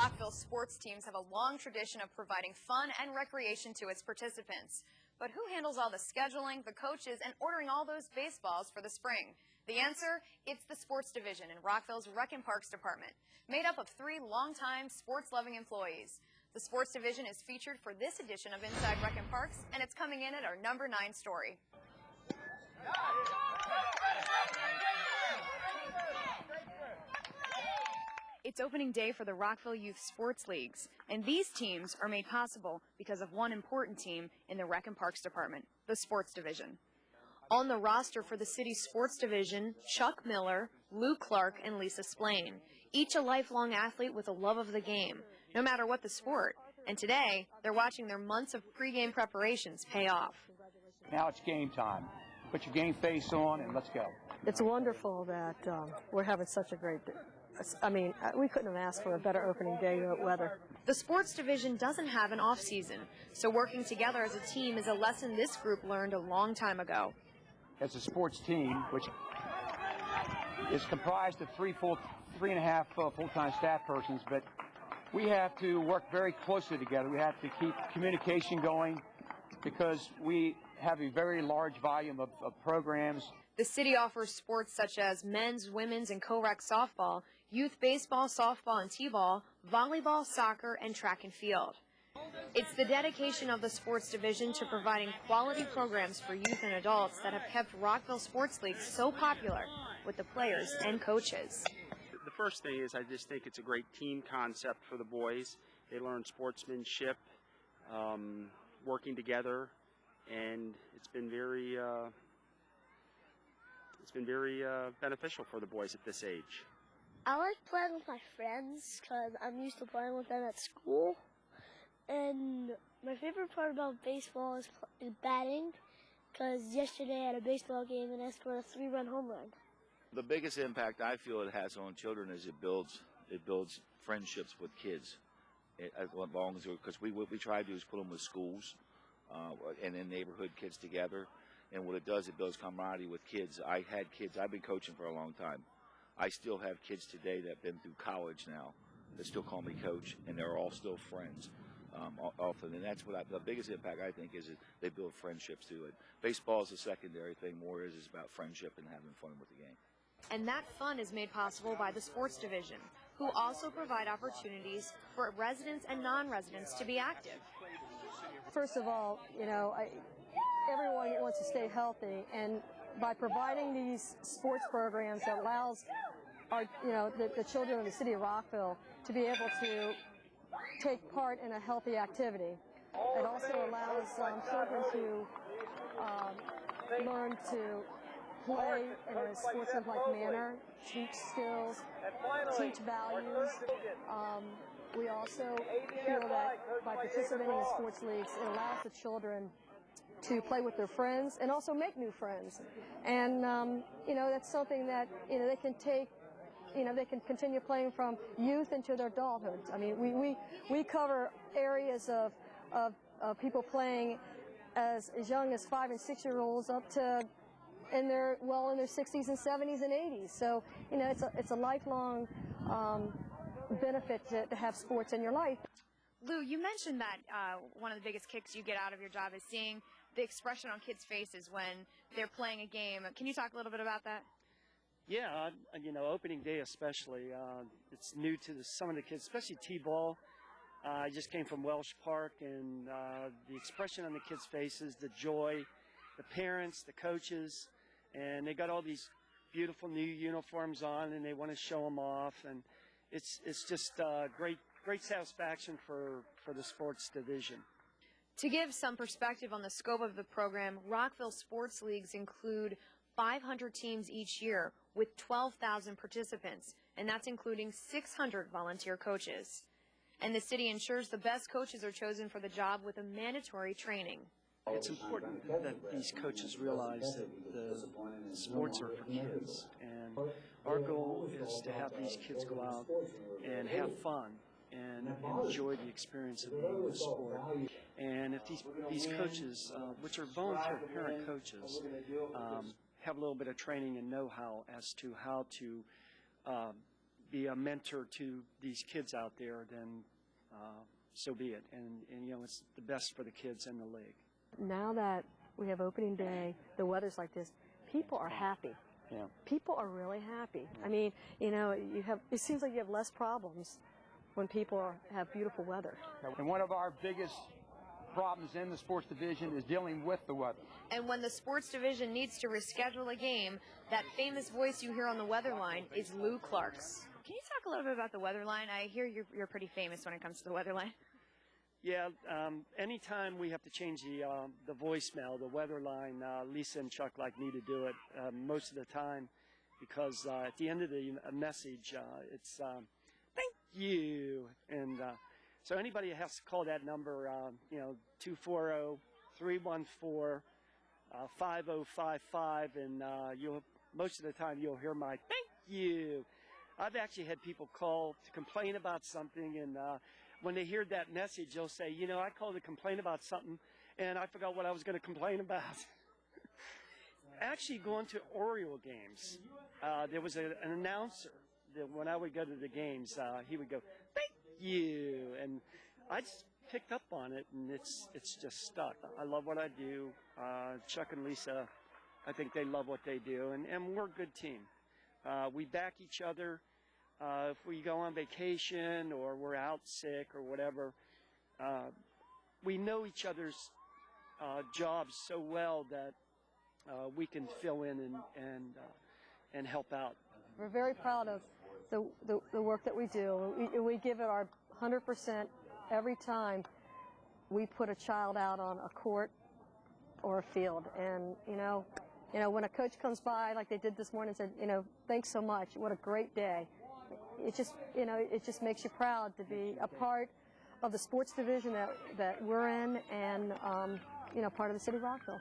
Rockville sports teams have a long tradition of providing fun and recreation to its participants. But who handles all the scheduling, the coaches, and ordering all those baseballs for the spring? The answer? It's the sports division in Rockville's Rec and Parks Department, made up of 3 longtime sports-loving employees. The sports division is featured for this edition of Inside Rec and Parks, and it's coming in at our number 9 story. It's opening day for the Rockville Youth Sports Leagues, and these teams are made possible because of one important team in the Rec and Parks Department, the Sports Division. On the roster for the city's Sports Division, Chuck Miller, Lou Clark, and Lisa Splain, each a lifelong athlete with a love of the game, no matter what the sport. And today, they're watching their months of pregame preparations pay off. Now it's game time. Put your game face on and let's go. It's wonderful that we're having such a great day. I mean, we couldn't have asked for a better opening day weather. The sports division doesn't have an off season, so working together as a team is a lesson this group learned a long time ago. As a sports team, which is comprised of 3.5 full-time staff persons, but we have to work very closely together. We have to keep communication going because we have a very large volume of programs. The city offers sports such as men's, women's, and co-rec softball, youth baseball, softball, and t-ball, volleyball, soccer, and track and field. It's the dedication of the sports division to providing quality programs for youth and adults that have kept Rockville Sports League so popular with the players and coaches. The first thing is I just think it's a great team concept for the boys. They learn sportsmanship, working together, and it's been very beneficial for the boys at this age. I like playing with my friends because I'm used to playing with them at school. And my favorite part about baseball is batting because yesterday I had a baseball game and I scored a 3-run home run. The biggest impact I feel it has on children is it builds friendships with kids. As long as because what we try to do is put them with schools and in neighborhood kids together. And what it does, it builds camaraderie with kids. I had kids, I've been coaching for a long time. I still have kids today that have been through college now that still call me coach, and they're all still friends often. And that's what the biggest impact I think is they build friendships through it. Baseball is a secondary thing, more is about friendship and having fun with the game. And that fun is made possible by the sports division, who also provide opportunities for residents and non-residents to be active. First of all, everyone wants to stay healthy, and by providing these sports programs that allows the children of the city of Rockville to be able to take part in a healthy activity. It also allows children to learn to play in a sportsmanlike manner, teach skills, teach values. We also feel that by participating in sports leagues, it allows the children to play with their friends and also make new friends. And, that's something that, they can take, they can continue playing from youth into their adulthood. I mean, we cover areas of people playing as young as 5- and 6-year-olds up to in their 60s and 70s and 80s. So, it's a lifelong benefit to have sports in your life. Lou, you mentioned that one of the biggest kicks you get out of your job is seeing the expression on kids' faces when they're playing a game. Can you talk a little bit about that? Yeah, opening day especially. It's new to some of the kids, especially T-ball. I just came from Welsh Park, and the expression on the kids' faces, the joy, the parents, the coaches, and they got all these beautiful new uniforms on, and they want to show them off, and it's just great satisfaction for the sports division. To give some perspective on the scope of the program, Rockville Sports Leagues include 500 teams each year with 12,000 participants, and that's including 600 volunteer coaches. And the city ensures the best coaches are chosen for the job with a mandatory training. It's important that these coaches realize that the sports are for kids, and our goal is to have these kids go out and have fun and enjoy the experience of being with sport. And if these coaches, which are volunteer parent coaches, have a little bit of training and know-how as to how to be a mentor to these kids out there, then so be it. And you know, it's the best for the kids and the league. Now that we have opening day, the weather's like this, people are happy. Yeah. People are really happy. I mean, you know, it seems like you have less problems when people have beautiful weather. And one of our biggest problems in the sports division is dealing with the weather. And when the sports division needs to reschedule a game, that famous voice you hear on the weather line is Lou Clark's. Can you talk a little bit about the weather line? I hear you're pretty famous when it comes to the weather line. Yeah, anytime we have to change the voicemail, the weather line, Lisa and Chuck like me to do it most of the time, because at the end of the message, it's thank you. And so anybody has to call that number, 240-314-5055, and most of the time you'll hear my thank you. I've actually had people call to complain about something, and when they hear that message, they'll say, you know, I called to complain about something, and I forgot what I was going to complain about. Actually, going to Oriole games, there was an announcer that when I would go to the games, he would go, thank you, and I just picked up on it, and it's just stuck. I love what I do. Chuck and Lisa, I think they love what they do, and we're a good team. We back each other. If we go on vacation or we're out sick or whatever, we know each other's jobs so well that we can fill in and help out. We're very proud of the work that we do. We give it our 100% every time we put a child out on a court or a field. And you know, when a coach comes by like they did this morning and said, thanks so much. What a great day. It just makes you proud to be a part of the sports division that we're in, and part of the city of Rockville.